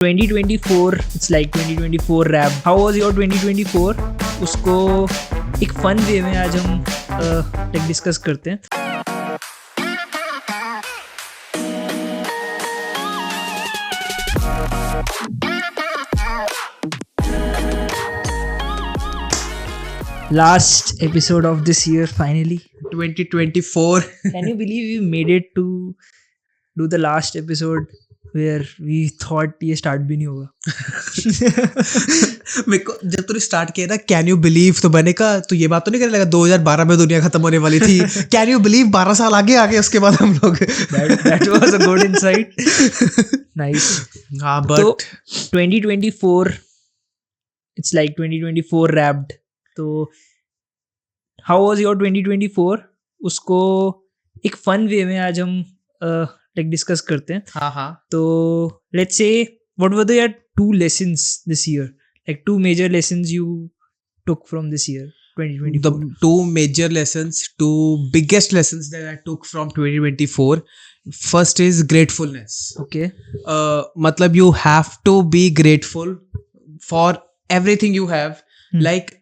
2024, it's like 2024 rap. How was your 2024? उसको एक fun way में आज हम लाइक डिस्कस करते हैं. Last episode of this year, finally. 2024. Can you believe we made it to do the last episode where we thought ये start भी नहीं होगा. मेरे को जब तूने स्टार्ट किया ना कैन यू बिलीव, तो मैंने कहा तो ये बात तो नहीं करने लगा 2012 में दुनिया खत्म होने वाली थी. कैन यू बिलीव 12 साल आगे आ गए उसके बाद हम लोग. That was a good insight. Nice. हाँ तो बट 2024, it's like 2024 wrapped. तो how was your 2024? उसको एक फन वे में आज हम लाइक डिस्कस करते हैं. हाँ हाँ तो let's say what were the your two lessons this year, like two major lessons you took from this year 2024. the two major lessons, two biggest lessons that I took from 2024. First is gratefulness. Okay. मतलब you have to be grateful for everything you have. Like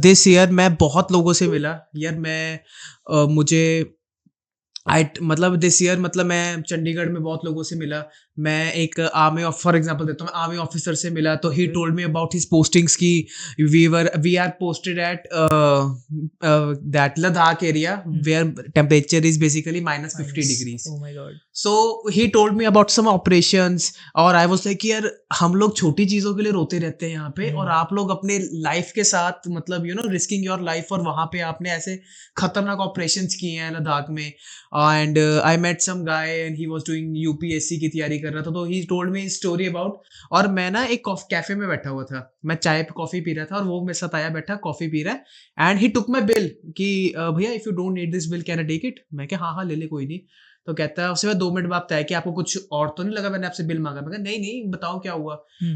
this year मैं बहुत लोगों से मिला यार. मैं मुझे मतलब दिस ईयर मतलब मैं चंडीगढ़ में बहुत लोगों से मिला. मैं एक आर्मी फॉर एग्जांपल देता हूँ, मैं आर्मी ऑफिसर से मिला तो ही told me about his postings की we are posted at that Ladakh area where temperature is basically -50 degrees. Oh my god. So he told me about some operations और I was like यार हम लोग छोटी चीजों के लिए रोते रहते हैं यहाँ पे और आप लोग अपने लाइफ के साथ मतलब you know risking your life और वहाँ पे आपने ऐसे खतरनाक ऑपरेशंस किए हैं लद्दाख में. And I met some guy and he was doing UPSC की तैयारी कर रहा था. तो ही टोल्ड मी स्टोरी अबाउट. और मैं ना एक कैफे में बैठा हुआ था, मैं चाय पे कॉफी पी रहा था और वो मेरे साथ आया बैठा कॉफी पी रहा है and he took my bill कि भैया if you don't need this bill can I take it. मैं क्या हाँ हाँ ले ले कोई नहीं. तो कहता है उससे मैं 2 मिनट बाद बताया कि आपको कुछ और तो नहीं लगा मैंने आपसे बिल मांगा. मैं कहा नहीं नहीं बताओ क्या हुआ.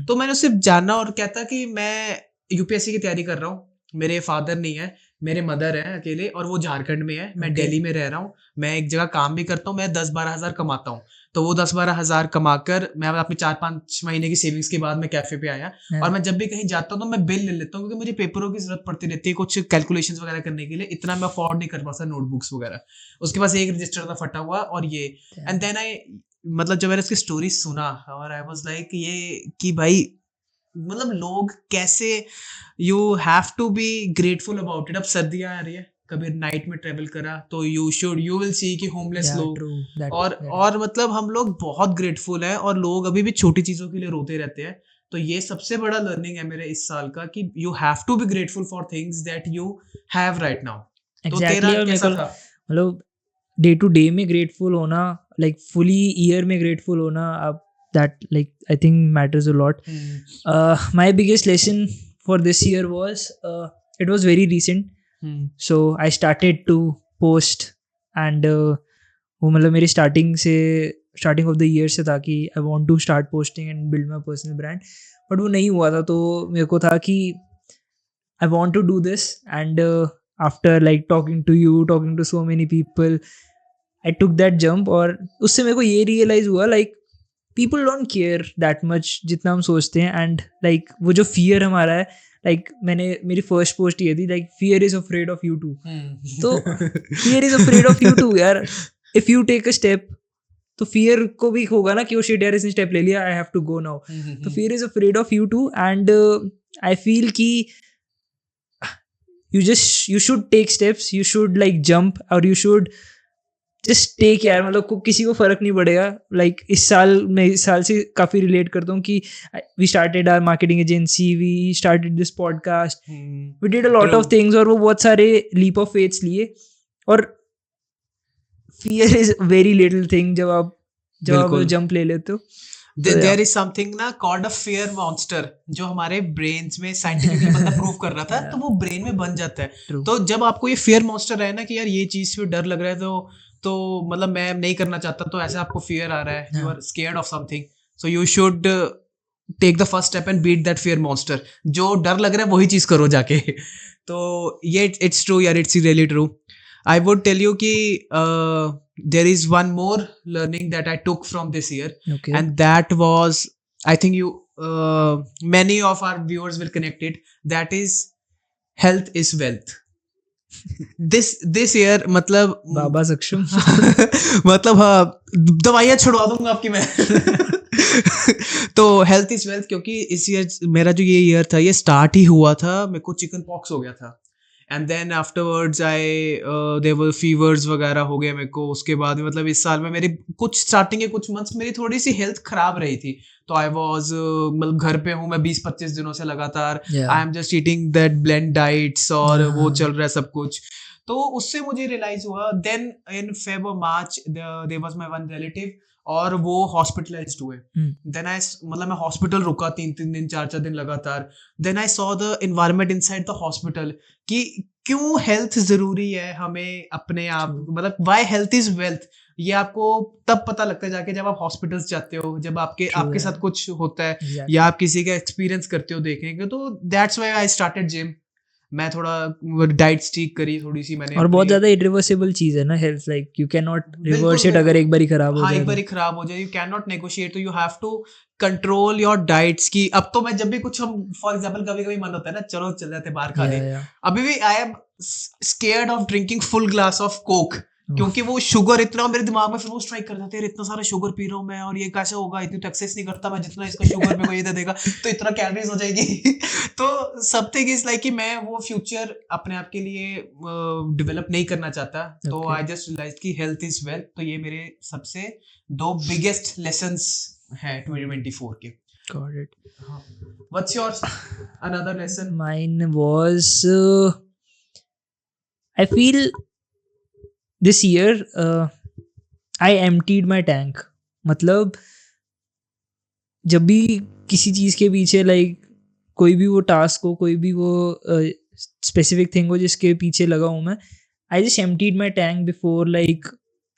तो मैंने उससे जाना और कहता कि मैं यूपीएससी की तैयारी कर रहा हूँ. मेरे फादर नहीं है, मेरे मदर है अकेले और वो झारखंड में है. मैं दिल्ली में रह रहा हूँ. मैं एक जगह काम भी करता हूँ. मैं 10-12 हज़ार कमाता हूँ. तो वो 10-12 हज़ार कमाकर मैं अपनी 4-5 महीने की सेविंग्स के बाद मैं कैफे पे आया. और मैं जब भी कहीं जाता हूँ तो मैं बिल ले लेता हूँ क्योंकि मुझे पेपरों की जरूरत पड़ती रहती है कुछ कैलकुलेशंस वगैरह करने के लिए. इतना मैं अफोर्ड नहीं कर पाता नोटबुक्स वगैरह. उसके पास एक रजिस्टर था फटा हुआ और ये एंड देन आई मतलब जब मैंने उसकी स्टोरी सुना और आई वाज लाइक ये कि भाई मतलब लोग कैसे you have to be grateful about it. अब सर्दियाँ आ रही है, कभी नाइट में ट्रेवल करा तो यू विल सी कि होमलेस लोग और मतलब हम लोग बहुत ग्रेटफुल हैं और लोग अभी भी छोटी चीजों के लिए रोते रहते हैं. तो ये सबसे बड़ा लर्निंग है मेरे इस साल का कि you have to be grateful for things that you have right now. तो तेरा कैसा था? मतलब डे टू डे में ग्रेटफुल होना, लाइक फुली ईयर में ग्रेटफुल होना, आप that like I think matters a lot. My biggest lesson for this year was it was very recent. So I started to post and वो मतलब मेरी starting of the year से था कि I want to start posting and build my personal brand, but वो नहीं हुआ था. तो मेरे को था कि I want to do this and after like talking to you, talking to so many people, I took that jump. और उससे मेरे को ये realize हुआ like people don't care that much जितना हम सोचते हैं. एंड लाइक वो जो फियर हमारा है, लाइक मेरी फर्स्ट पोस्ट ये थी like fear is afraid of you too. तो fear is afraid of you too यार. If you take a step तो फियर को भी होगा ना कि वो शिट यार इसने स्टेप ले लिया, I have to go now. तो fear is afraid of you too and I feel कि you should take steps, you should like jump और you should just take यार. मतलब किसी को फर्क नहीं पड़ेगा. लाइक इस साल से काफी रिलेट करता हूँ कि we started our marketing agency, we started this podcast, we did a lot of things और वो बहुत सारे leap of faiths लिए. और fear is very little thing जब आप जंप ले लेते हो. There is something ना called a fear monster जो हमारे ब्रेन्स में साइंटिफिकली बंदा प्रूव कर रहा था. तो वो ब्रेन में बन जाता है. तो जब आपको ये fear monster है ना कि यार ये चीज पे डर लग रहा है तो मतलब मैं नहीं करना चाहता, तो ऐसे आपको फियर आ रहा है, you are scared of something, so you should take the first step and beat that fear monster. जो डर लग रहा है वही चीज करो जाके. तो ये इट्स ट्रू यार, it's really true. I would tell you कि there is one more learning that I took from this year, and that was I think you many of our viewers will connect it. That is, health is wealth. this year मतलब बाबा सक्षम मतलब हाँ, दवाइयाँ छुड़वा दूंगा आपकी मैं तो हेल्थ इज वेल्थ, क्योंकि इस ईयर मेरा जो ये ईयर था ये स्टार्ट ही हुआ था, मेरे को चिकन पॉक्स हो गया था, एंड देन आफ्टरवर्ड्स आई देयर फीवर्स वगैरह हो गए मेरे को। उसके बाद में मतलब इस साल में मेरी कुछ स्टार्टिंग के कुछ मंथ्स मेरी थोड़ी सी हेल्थ खराब रही थी, तो आई वाज मतलब घर पे हूँ मैं 20-25 दिनों से लगातार, I am just eating that blend diets और वो चल रहा है सब कुछ। तो उससे मुझे रियलाइज हुआ, देन इन फेब और March there was my one relative और वो हॉस्पिटलाइज्ड हुए। देन आई मतलब मैं हॉस्पिटल रुका 3-3 दिन 4-4 दिन लगातार। Then I saw the environment inside the hospital कि क्यों हेल्थ जरूरी है हमें अपने आप, मतलब व्हाई हेल्थ इज वेल्थ। ये आपको तब पता लगता है जाके जब आप हॉस्पिटल्स जाते हो, जब आपके साथ कुछ होता है या आप किसी का एक्सपीरियंस करते हो देखने, तो that's why I started gym. मैं थोड़ा डाइट स्टिक करी थोड़ी सी मैंने, और बहुत ज्यादा इरिवर्सिबल चीज है ना health, like you cannot not reverse it अगर एक बार ही खराब हो जाए। हाँ, एक बार ही खराब हो जाए, यू कैन नॉट नेगोशिएट, तो you have to control your diets की। अब तो मैं जब भी कुछ हम फॉर एग्जांपल कभी कभी मन होता है ना, चलो चल जाते बाहर खा ले, अभी भी I am scared of drinking full glass of Coke, क्योंकि वो शुगर इतना मेरे दिमाग में फिर वो स्ट्राइक कर जाते हैं, इतना सारा शुगर पी रहा हूँ मैं और ये कैसे होगा, इतनी तो एक्सरसाइज नहीं करता मैं जितना इसका शुगर मेरे को ये दे देगा तो इतना कैलोरीज हो जाएगी तो समथिंग इज लाइक कि मैं वो फ्यूचर अपने आप के लिए डेवलप नहीं करना चाहता। तो आई जस्ट रियलाइज कि हेल्थ इज वेल्थ। तो ये मेरे सबसे 2 बिगेस्ट लेसन्स हैं 2024 के। Got it. What's yours? Another lesson? Mine was I feel this year I emptied my tank. मतलब जब भी किसी चीज के पीछे लाइक कोई भी वो टास्क हो, कोई भी वो स्पेसिफिक थिंग हो जिसके पीछे लगा हूँ मैं, I just emptied my tank before like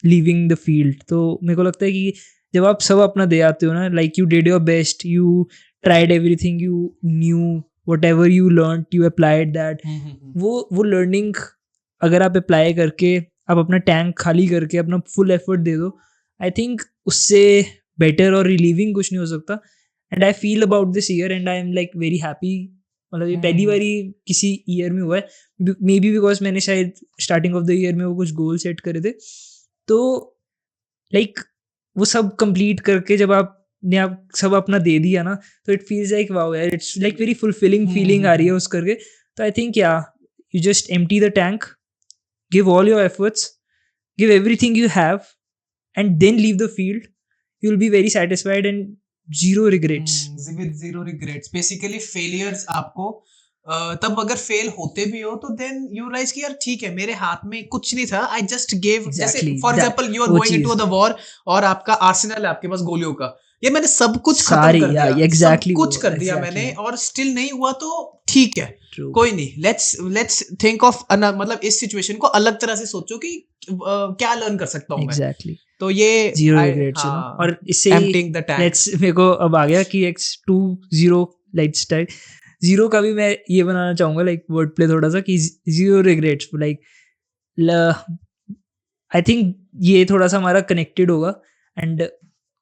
leaving the field. तो मेरे को लगता है कि जब आप सब अपना दे आते हो ना, like you did your best, you tried everything, you knew what ever you learn, you applied that, वो लर्निंग अगर आप अप्लाई करके आप अपना टैंक खाली करके अपना फुल एफर्ट दे दो, आई थिंक उससे बेटर और रिलीविंग कुछ नहीं हो सकता। And I feel about this year and I am like very happy. मतलब ये पहली बारी किसी ईयर में हुआ है, मे बी बिकॉज मैंने शायद स्टार्टिंग ऑफ द ईयर में वो कुछ गोल सेट करे थे, तो लाइक वो सब कंप्लीट करके जब आपने आप सब अपना दे दिया ना, तो इट फील्स लाइक वाओ यार, it's like very fulfilling feeling आ रही है उस करके। तो आई थिंक या you just empty the tank, give all your efforts, give everything you have, and then leave the field. You'll be very satisfied and zero regrets. With zero regrets. Basically failures आपको तब अगर fail होते भी हो तो then you realise कि यार ठीक है मेरे हाथ में कुछ नहीं था, आई जस्ट गेव। जैसे for example you are going into the war और आपका आर्सेनल है आपके पास गोलियों का, ये मैंने सब कुछ खत्म कर दिया, exactly सब कुछ कर दिया मैंने और स्टिल नहीं हुआ, तो ठीक है कोई नहीं, लेट्स थिंक ऑफ मतलब इस सिचुएशन को अलग तरह से सोचो कि क्या लर्न कर सकता हूँ मैं। तो ये जीरो रिग्रेट्स है ना। और इससे लेट्स मेरे को अब आ गया कि X20 लाइफस्टाइल जीरो का भी मैं ये बनाना चाहूंगा लाइक वर्ड प्ले थोड़ा सा कि zero regrets, like I think ये थोड़ा सा हमारा कनेक्टेड होगा। And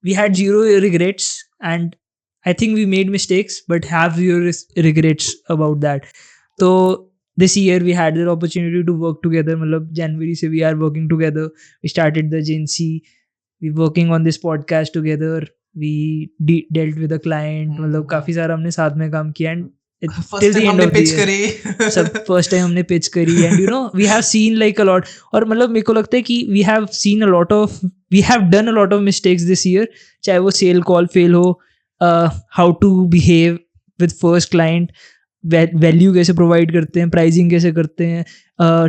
we had zero regrets and I think we made mistakes but have zero regrets about that. So this year we had the opportunity to work together. मतलब January से we are working together. We started the agency. We working on this podcast together. We dealt with a client. मतलब काफी सारा हमने साथ में काम किया and till the end of the year. सब first time हमने pitch करी and you know we have seen like a lot. और मतलब मेरे को लगता है कि we have seen a lot of, we have done a lot of mistakes this year. चाहे वो sale call fail हो, how to behave with first client, value कैसे प्रोवाइड करते हैं, प्राइसिंग कैसे करते हैं,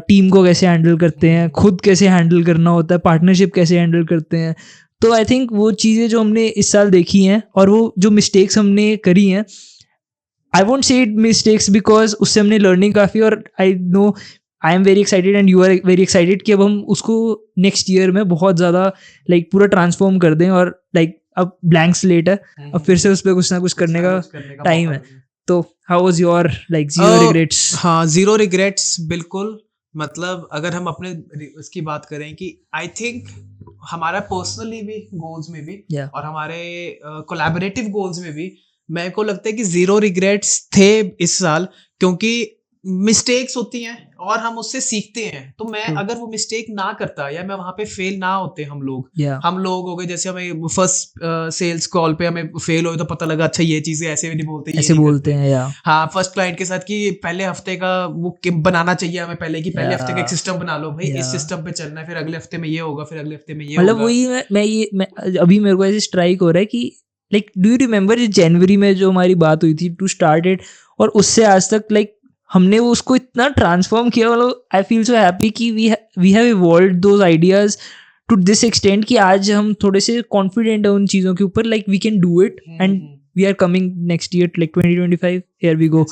टीम को कैसे हैंडल करते हैं, खुद कैसे हैंडल करना होता है, पार्टनरशिप कैसे हैंडल करते हैं। तो आई थिंक वो चीज़ें जो हमने इस साल देखी हैं और वो जो मिस्टेक्स हमने करी हैं, I won't say it mistakes because उससे हमने लर्निंग काफ़ी, और I know I am very excited and you are very excited कि अब हम उसको नेक्स्ट ईयर में बहुत ज़्यादा लाइक पूरा ट्रांसफॉर्म कर दें और लाइक अब ब्लैंक स्लेट है, अब फिर से उस पर कुछ ना कुछ करने का टाइम है। तो how was your like zero regrets? हाँ, जीरो रिग्रेट्स बिल्कुल। मतलब अगर हम अपने इसकी बात करें कि आई थिंक हमारा पर्सनली भी गोल्स में भी Yeah. और हमारे कोलैबोरेटिव गोल्स में भी मेरे को लगता है कि 0 रिग्रेट्स थे इस साल, क्योंकि मिस्टेक्स होती हैं और हम उससे सीखते हैं। तो मैं True. अगर वो मिस्टेक ना करता या मैं वहां पे फेल ना होते, हम Yeah. लोग हो गए, जैसे हमें फर्स्ट सेल्स कॉल पे हमें फेल हुए तो पता लगा अच्छा ये चीजें ऐसे भी नहीं बोलते, ये ऐसे नहीं बोलते करते। हैं या हाँ, फर्स्ट क्लाइंट के साथ कि पहले हफ्ते का वो बनाना चाहिए हमें पहले, कि पहले हफ्ते का एक या सिस्टम बना लो भाई, इस या सिस्टम पे चलना है, फिर अगले हफ्ते में ये होगा, फिर अगले हफ्ते में ये मतलब होगा। वही मैं अभी मेरे को ऐसे स्ट्राइक हो रहा है कि लाइक डू यू रिमेम्बर जनवरी में जो हमारी बात हुई थी टू स्टार्ट इट, और उससे आज तक लाइक हमने वो उसको इतना ट्रांसफॉर्म किया। मतलब आई फील सो हैप्पी कि we have evolved those ideas to this extent कि आज हम थोड़े से कॉन्फिडेंट हैं उन चीज़ों के ऊपर, like we can do it and we are coming next year like 2025, here we go.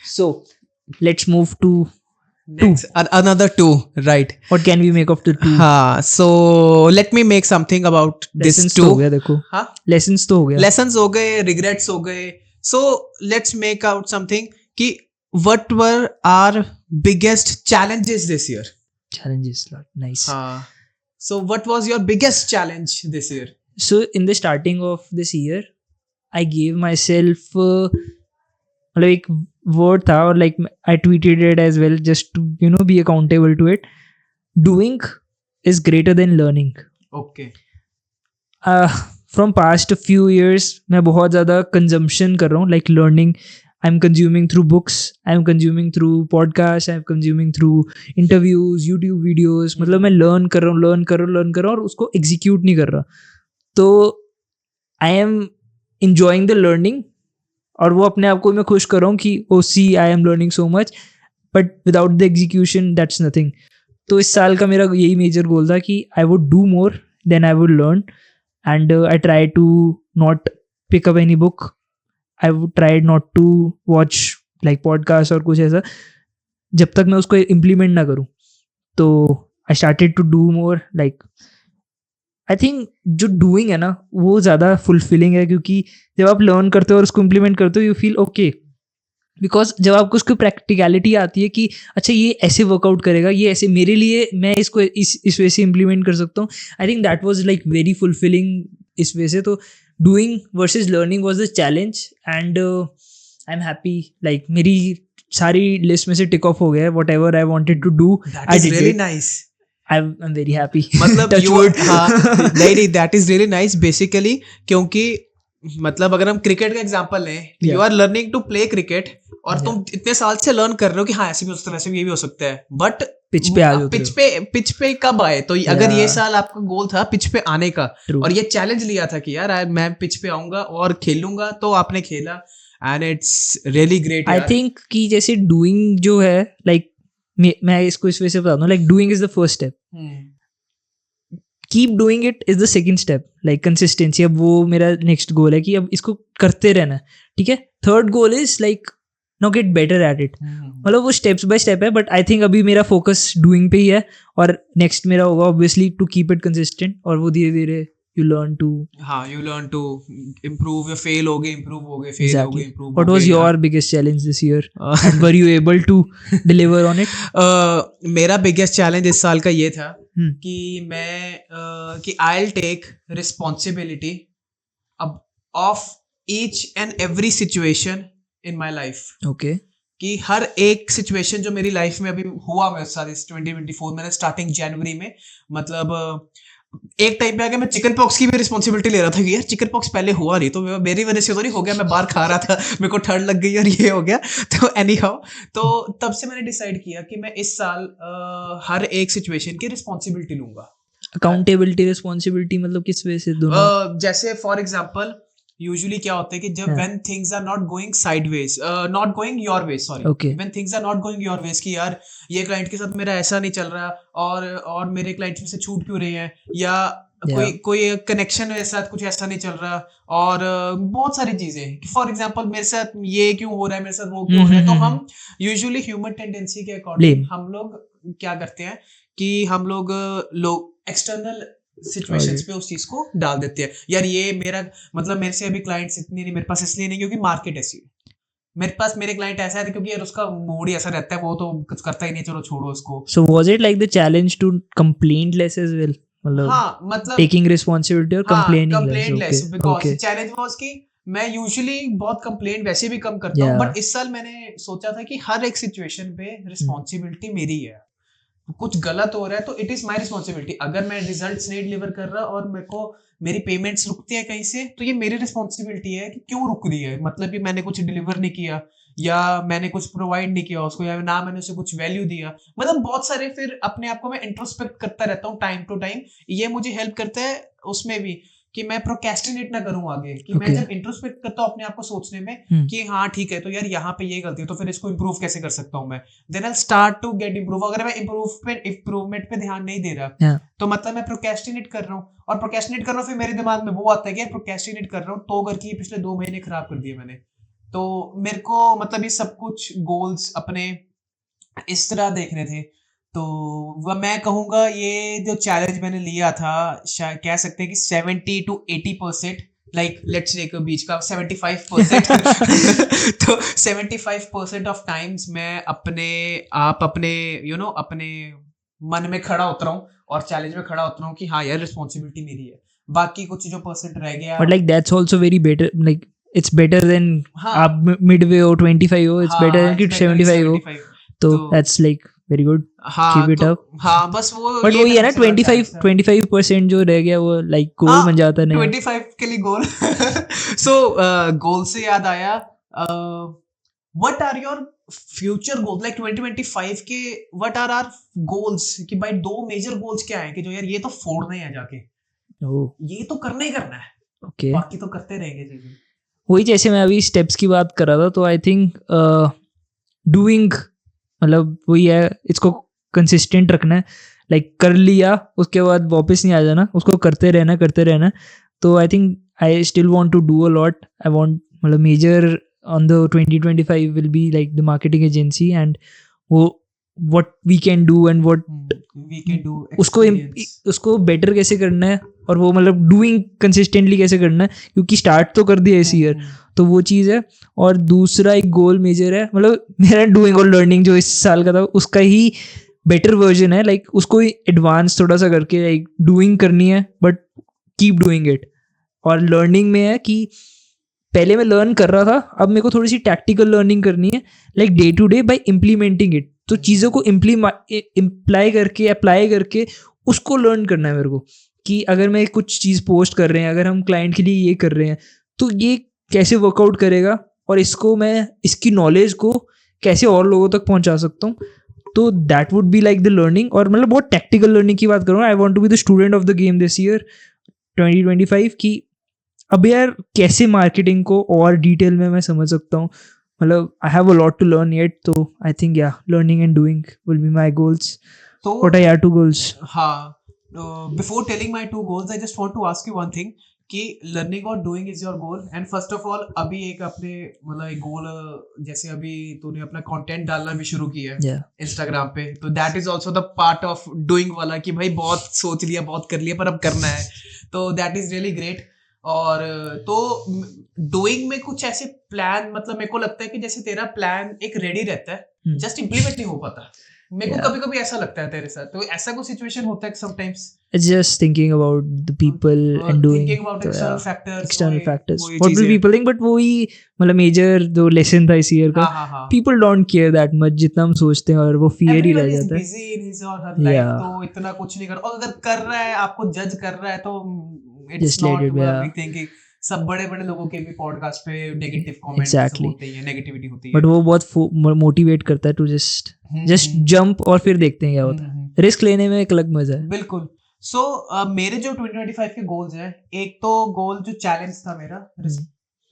So let's move to Next, another 2, right? what can we make of the 2 हाँ, so let me make something about this lessons 2. तो हो गया देखो, हाँ, lessons तो हो गया, lessons हो गए, regrets हो गए. So let's make out something कि what were our biggest challenges this year? challenges lot nice. हाँ, so what was your biggest challenge this year? So in the starting of this year I gave myself मतलब एक word था, और like I tweeted it as well just to be accountable to it. Doing is greater than learning. Okay. From past few years मैं बहुत ज़्यादा consumption कर रहा हूँ, like learning. I'm consuming through books, I'm consuming through podcasts, I'm consuming through interviews, YouTube videos. मतलब मैं learn कर रहा हूँ और उसको execute नहीं कर रहा. तो I am enjoying the learning, और वो अपने आप को मैं खुश कर रहा हूँ कि oh see I am learning so much, but without the execution that's nothing. तो इस साल का मेरा यही मेजर गोल था कि I would do more than I would learn, and I try to not pick up any book, I would try not to watch like podcast और कुछ ऐसा जब तक मैं उसको इम्प्लीमेंट ना करूँ. तो I started to do more. Like I think जो डूइंग है ना वो ज़्यादा फुलफिलिंग है, क्योंकि जब आप लर्न करते हो और उसको इम्प्लीमेंट करते हो यू फील ओके, बिकॉज जब आपको उसकी प्रैक्टिकलिटी आती है कि अच्छा ये ऐसे वर्कआउट करेगा, ये ऐसे मेरे लिए मैं इसको इस वजह से इम्प्लीमेंट कर सकता हूँ. I think that was like very fulfilling इस वजह से. तो doing versus learning was the challenge, and I am happy like मेरी सारी लिस्ट में से टिक ऑफ हो गया है. Whatever I wanted to do I did really it. nice. I'm very happy. मतलब Touch you wood. हाँ, नहीं, that is really nice basically, क्योंकि मतलब अगर हम क्रिकेट का एग्जांपल लें, you are learning to play cricket, और तुम इतने साल से लर्न कर रहे हो कि हाँ ऐसे भी हो सकता है, वैसे भी ये भी हो सकता है, बट पिच पे आ जाते हो. पिच पे कब आए? तो अगर ये साल आपका गोल था पिच पे आने का, True. और ये चैलेंज लिया था कि यार मैं पिच पे आऊंगा और खेलूंगा, तो आपने खेला, and it's really great. I think कि जैसे डूइंग जो है लाइक मैं इसको इस वजह से बताता हूँ, like doing is the first step, keep doing it is the second step, like consistency. अब वो मेरा नेक्स्ट गोल है कि अब इसको करते रहना है, ठीक है. Third goal is like now get better at it. मतलब वो स्टेप्स बाय स्टेप है, बट आई थिंक अभी मेरा फोकस डूइंग पे ही है, और नेक्स्ट मेरा होगा obviously to keep it consistent, और वो धीरे धीरे you learn to improve. Fail हो गए, improve हो गए, फेल हो गए, improve. What was your biggest challenge this year? And were you able to deliver on it? मेरा biggest challenge इस साल का ये था कि मैं कि I'll take responsibility of each and every situation in my life. Okay. कि हर एक सिचुएशन जो मेरी लाइफ में अभी हुआ मेरे साथ इस 2024 मैंने स्टार्टिंग जनवरी में, मतलब एक टाइम पे आके मैं चिकन पॉक्स की भी रिस्पॉन्सिबिलिटी ले रहा था कि यार चिकन पॉक्स पहले हुआ नहीं, तो मेरी वजह से तो नहीं हो गया, मैं बाहर खा रहा था, मेरे को ठंड लग गई और ये हो गया. तो एनी हाउ, तो तब से मैंने डिसाइड किया कि मैं इस साल हर एक सिचुएशन की रिस्पॉन्सिबिलिटी लूंगा. अकाउंटेबिलिटी रिस्पॉन्सिबिलिटी मतलब किस वजह से दोनों? जैसे फॉर एग्जाम्पल यूजुअली क्या होता है कि जब when things are not going sideways, not going your way, sorry, okay. when things are not going your ways, कि यार ये क्लाइंट के साथ मेरा ऐसा नहीं चल रहा, और मेरे क्लाइंट में से छूट क्यों रही है, या कोई कनेक्शन मेरे साथ कुछ ऐसा नहीं चल रहा, और बहुत सारी चीजें, फॉर एग्जांपल मेरे साथ ये क्यों हो रहा है, मेरे साथ वो क्यों हो रहा है. तो हम यूजुअली ह्यूमन टेंडेंसी के अकॉर्डिंग हम लोग क्या करते हैं कि हम लोग एक्सटर्नल सिचुएशंस पे उस चीज को डाल देते हैं. यार ये मेरा मतलब मेरे से अभी क्लाइंट्स इतने नहीं मेरे पास इसलिए नहीं क्योंकि मार्केट ऐसी है, मेरे पास मेरे क्लाइंट ऐसा है क्योंकि यार उसका मूड ही ऐसा रहता है, वो तो कुछ करता ही नहीं, चलो छोड़ो उसको। So was it like the challenge to complain less as well? मतलब हाँ मतलब taking responsibility or हाँ complaining less? Complaint Okay, less, because okay, challenge was कि मैं यूजुअली बहुत कंप्लेंट वैसे भी कम करता हूँ, yeah. बट इस साल मैंने सोचा था कि हर एक सिचुएशन पे रिस्पॉन्सिबिलिटी मेरी है। कुछ गलत हो रहा है तो इट इज माई रिस्पॉन्सिबिलिटी। अगर मैं रिजल्ट्स नहीं डिलीवर कर रहा और मेरे को मेरी पेमेंट्स रुकती है कहीं से, तो ये मेरी रिस्पॉन्सिबिलिटी है कि क्यों रुक रही है, मतलब कि मैंने कुछ डिलीवर नहीं किया या मैंने कुछ प्रोवाइड नहीं किया उसको, या ना मैंने उसे कुछ वैल्यू दिया। मतलब बहुत सारे फिर अपने आप को मैं इंट्रोस्पेक्ट करता रहता हूँ टाइम टू टाइम। ये मुझे हेल्प करता है उसमें भी कि मैं प्रोक्रेस्टिनेट ना करूं आगे, कि मैं Okay. जब इंट्रोस्पेक्ट करता हूं अपने आप को सोचने में कि हाँ ठीक है, तो यार यहाँ पे ये गलती है, तो फिर इसको इम्प्रूव कैसे कर सकता हूँ मैं, then I start to get improve. अगर मैं इम्प्रूवमेंट पे ध्यान नहीं दे रहा Yeah. तो मतलब मैं प्रोक्रेस्टिनेट कर रहा हूँ, और प्रोक्रेस्टिनेट कर रहा हूँ, फिर मेरे दिमाग में वो आता है कि यार प्रोक्रेस्टिनेट कर रहा हूँ तो करके पिछले 2 महीने खराब कर दिए मैंने। तो मेरे को मतलब ये सब कुछ गोल्स अपने इस तरह देखने थे। तो वह मैं कहूँगा ये जो चैलेंज मैंने लिया था, शायद कह सकते हैं कि 70 to 80%, लाइक लेट्स टेक बीच का 75%। तो 75% ऑफ टाइम्स मैं अपने अपने मन में खड़ा उतरा हूँ और चैलेंज में खड़ा उतरा हूँ कि हाँ यार रिस्पॉन्सिबिलिटी मेरी है। बाकी कुछ जो परसेंट रह गया, But like that's also very better. Like it's better than हाँ आप midway हो 25 हो. It's हाँ better हाँ than इट्स कि बेटर देन 75 हो. 75। तो तो that's like very good. हाँ Keep it तो up. हाँ बस वो But ये वही है मेरा ना सबसे बड़ा challenge था। 25% जो रह गया वो like goal हाँ बन जाता है नया. 25 के लिए गोल। सो गोल से याद आया, what are your future goals like 2025 के, व्हाट आर आर गोल्स, कि भाई 2 मेजर गोल्स क्या है कि जो यार ये तो फोड़ने हैं जाके, Oh, ये तो करना ही करना है, okay. बाकी तो करते रहेंगे चीजें। वही जैसे मैं अभी स्टेप्स की बात कर रहा था तो आई थिंक डूइंग मतलब वही है, इसको कंसिस्टेंट रखना है. लाइक कर लिया उसके बाद वापस नहीं आ जाना, उसको करते रहना. तो I think I still want to do a lot. I want मतलब major on the 2025 will be like the marketing agency and वो what we can do and what we can do उसको बेटर कैसे करना है और वो मतलब doing consistently कैसे करना है, क्योंकि स्टार्ट तो कर दिया इस ईयर. तो वो चीज़ है. और दूसरा एक गोल मेजर है, मतलब मेरा डूइंग और लर्निंग जो इस साल का था उसका ही बेटर वर्जन है. लाइक उसको एडवांस थोड़ा सा करके लाइक डूइंग करनी है बट कीप डूइंग इट. और लर्निंग में है कि पहले मैं लर्न कर रहा था, अब मेरे को थोड़ी सी टैक्टिकल लर्निंग करनी है, like day to day by implementing it. तो चीज़ों को अप्लाई करके उसको लर्न करना है मेरे को, कि अगर मैं कुछ चीज़ पोस्ट कर रहे हैं, अगर हम क्लाइंट के लिए ये कर रहे हैं तो ये कैसे वर्कआउट करेगा और इसको मैं इसकी नॉलेज को कैसे और लोगों तक पहुंचा सकता हूँ. तो that would be like the learning. और मतलब बहुत टैक्टिकल लर्निंग की बात करूँगा. I want to be the student of the game this year 2025 की अब यार कैसे मार्केटिंग को और डिटेल में मैं समझ सकता हूँ. मतलब I have a lot to learn yet. तो I think yeah learning and doing will be my goals. तो व्हाट आर योर 2 गोल्स? हाँ, before telling my 2 goals I just want to ask you one thing कि learning और doing is your goal, and first of all अभी एक अपने मतलब एक गोल, जैसे अभी तूने अपना कंटेंट डालना भी शुरू किया है Yeah. इंस्टाग्राम पे, तो that is also the part of doing वाला कि भाई बहुत सोच लिया, बहुत कर लिया, पर अब करना है, तो दैट इज रियली ग्रेट. और तो डूइंग में कुछ ऐसे प्लान, मतलब मेरे को लगता है कि जैसे तेरा प्लान एक रेडी रहता है, जस्ट इम्प्लीमेंट नहीं हो पाता. मेरे को कभी कभी ऐसा लगता है तेरे साथ, तो ऐसा कोई सिचुएशन होता है sometimes? It's just thinking about the people and doing thinking about तो external yeah, factors, external factors. वही What will चीजें. people think? But वही मतलब मेजर जो लेसन था इस ईयर का, हाँ हाँ हाँ. people don't care that much जितना हम सोचते हैं, और वो fear ही रह Everyone is जाता है. busy in his or her life, Yeah. तो इतना कुछ नहीं कर, और अगर कर रहा है, आपको जज कर रहा है, तो Just it's let not it be, yeah. Big thing कि सब बड़े बड़े लोगों के भी पॉडकास्ट पे नेगेटिव कमेंट्स Exactly. होते ही है, नेगेटिविटी होती है. But वो बहुत मोटिवेट करता है टू just jump और फिर देखते हैं क्या होता है. रिस्क लेने में एक अलग मजा है. बिल्कुल. सो मेरे जो 2025 के गोल्स हैं, एक तो गोल जो चैलेंज था मेरा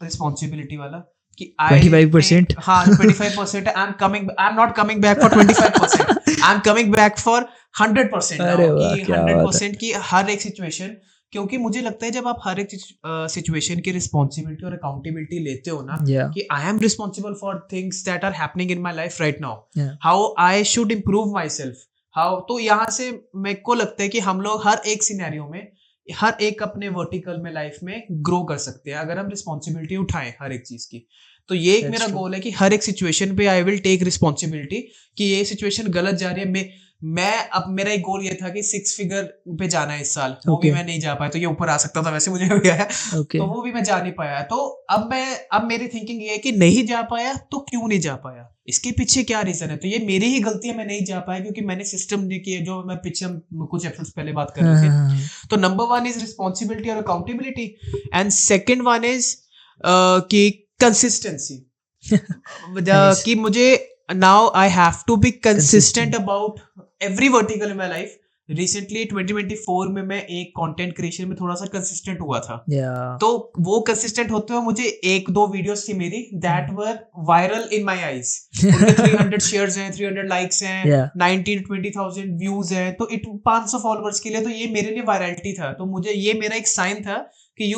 रिस्पॉन्सिबिलिटी वाला कि 25%. हाँ 25%. I am not coming back for 25%. I am coming back for 100% अरे नाउ, वाह, कि क्या बात है. 100% की हर एक सिचुएशन, क्योंकि मुझे लगता है जब आप हर एक सिचुएशन की रिस्पॉन्सिबिलिटी और अकाउंटेबिलिटी लेते हो ना, Yeah. कि I am responsible for things that are happening in my life right now, Yeah. How I should improve myself, how. तो यहाँ से मेरे को लगता है कि हम लोग हर एक सिनेरियो में, हर एक अपने वर्टिकल में लाइफ में ग्रो कर सकते हैं अगर हम रिस्पॉन्सिबिलिटी उठाएं हर एक चीज की. तो ये एक That's मेरा true. गोल है कि हर एक सिचुएशन पे आई विल टेक रिस्पॉन्सिबिलिटी कि ये सिचुएशन गलत जा रही है। मैं अब मेरा एक गोल ये था कि 6 फिगर पे जाना है इस साल, वो भी Okay. मैं नहीं जा पाया, तो ये ऊपर आ सकता था वैसे मुझे गया है, Okay. तो वो भी मैं जा नहीं पाया। तो अब मेरी थिंकिंग ये है कि नहीं जा पाया तो क्यों नहीं जा पाया, इसके पीछे क्या रीजन है। तो ये मेरी ही गलती है, मैं नहीं जा पाया क्योंकि मैंने सिस्टम नहीं किया, जो मैं पीछे कुछ एपिसोड्स पहले बात कर रहे थे। तो नंबर 1 इज रिस्पॉन्सिबिलिटी और accountability, and second one is कि कंसिस्टेंसी। Nice. कि मुझे now I have to be Consistent. Consistent about every vertical in my life. Recently 2024 में मैं एक कंटेंट क्रिएशन में थोड़ा सा कंसिस्टेंट हुआ था। Yeah. तो वो कंसिस्टेंट होते हुए मुझे 1-2 वीडियोस थी मेरी that were viral in my eyes, उनमें 300 शेयर्स हैं, 300 लाइक्स हैं, Yeah. 19-20,000 व्यूज हैं, तो 500 फॉलोअर्स के लिए तो ये मेरे लिए वायरलिटी था। तो मुझे ये मेरा एक साइन था कि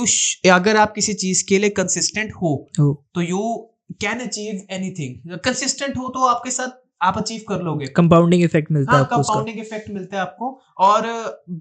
अगर आप किसी चीज के लिए कंसिस्टेंट हो Oh. तो you can achieve anything. Consistent हो तो आपके साथ आप अचीव कर लोगे। Compounding effect मिलता है हाँ, आपको उसका. कंपाउंडिंग इफेक्ट मिलता है आपको। और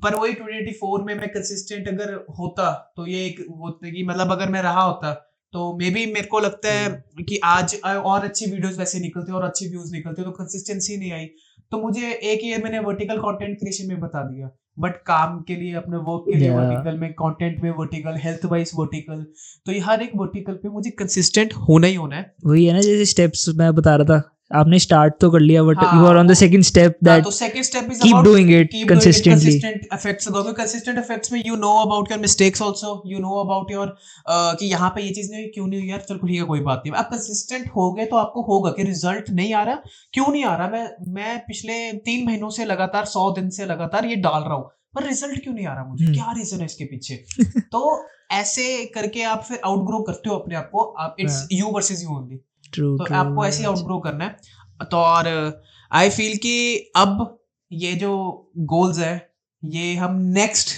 पर वही 2024 में मैं कंसिस्टेंट अगर होता तो ये एक होता कि मतलब अगर मैं रहा होता तो मे बी मेरे को लगता है कि आज और अच्छी वीडियोस वैसे निकलते और अच्छी व्यूज निकलते, तो कंसिस्टेंसी नहीं आई। तो मुझे एक ये मैंने वर्टिकल कंटेंट क्रिएशन में बता दिया, बट काम के लिए, अपने वर्क के लिए Yeah. वर्टिकल में, कंटेंट में वर्टिकल, हेल्थ वाइज वर्टिकल, तो ये हर एक वर्टिकल पे मुझे कंसिस्टेंट होना ही होना है। वही है ना, जैसे स्टेप्स मैं बता रहा था, आपने स्टार्ट तो कर लिया बट हाँ, you are on the second step that तो second step is keep doing it consistently. Consistent effects अगर कंसिस्टेंट इफेक्ट्स में you know about your mistakes also, you know about your कि यहाँ पे ये चीज नहीं हुई, क्यों नहीं हुई यार, चल ठीक है कोई बात नहीं। आप कंसिस्टेंट हो गए तो आपको होगा कि रिजल्ट नहीं आ रहा, क्यों नहीं आ रहा। मैं पिछले 3 महीनों से लगातार 100 दिन से लगातार ये डाल रहा हूँ, पर रिजल्ट क्यों नहीं आ रहा मुझे, क्या रीजन है इसके पीछे। तो ऐसे करके आप फिर आउटग्रो करते हो अपने आप को, आप it's you versus you only. तो आपको ऐसे ही आउटग्रो करना है। तो और आई फील कि अब ये जो गोल्स है ये हम नेक्स्ट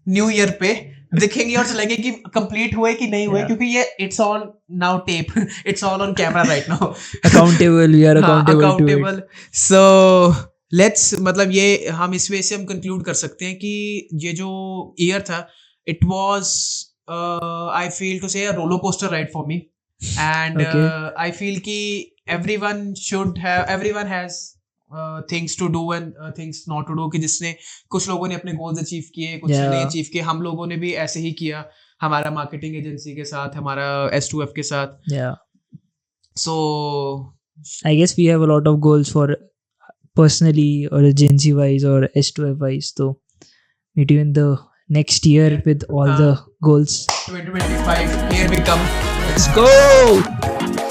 न्यू ईयर पे दिखेंगे और चलेंगे कि कंप्लीट हुए कि नहीं हुए, क्योंकि ये it's on now tape, it's all on camera right now. Accountable, we are accountable. So let's मतलब ये हम इस वे से हम कंक्लूड कर सकते हैं कि ये जो ईयर था it was I feel to say roller coaster ride for me, and I feel कि everyone has things to do and things not to do, कि जिसने कुछ लोगों ने अपने गोल्स अचीव किए, कुछ ने नहीं अचीव किए। हम लोगों ने भी ऐसे ही किया, हमारा मार्केटिंग एजेंसी के साथ, हमारा S2F के साथ। So I guess we have a lot of goals for personally or agency wise or S2F wise, so meet you in the next year with all the goals. 2025 here we come, Let's go.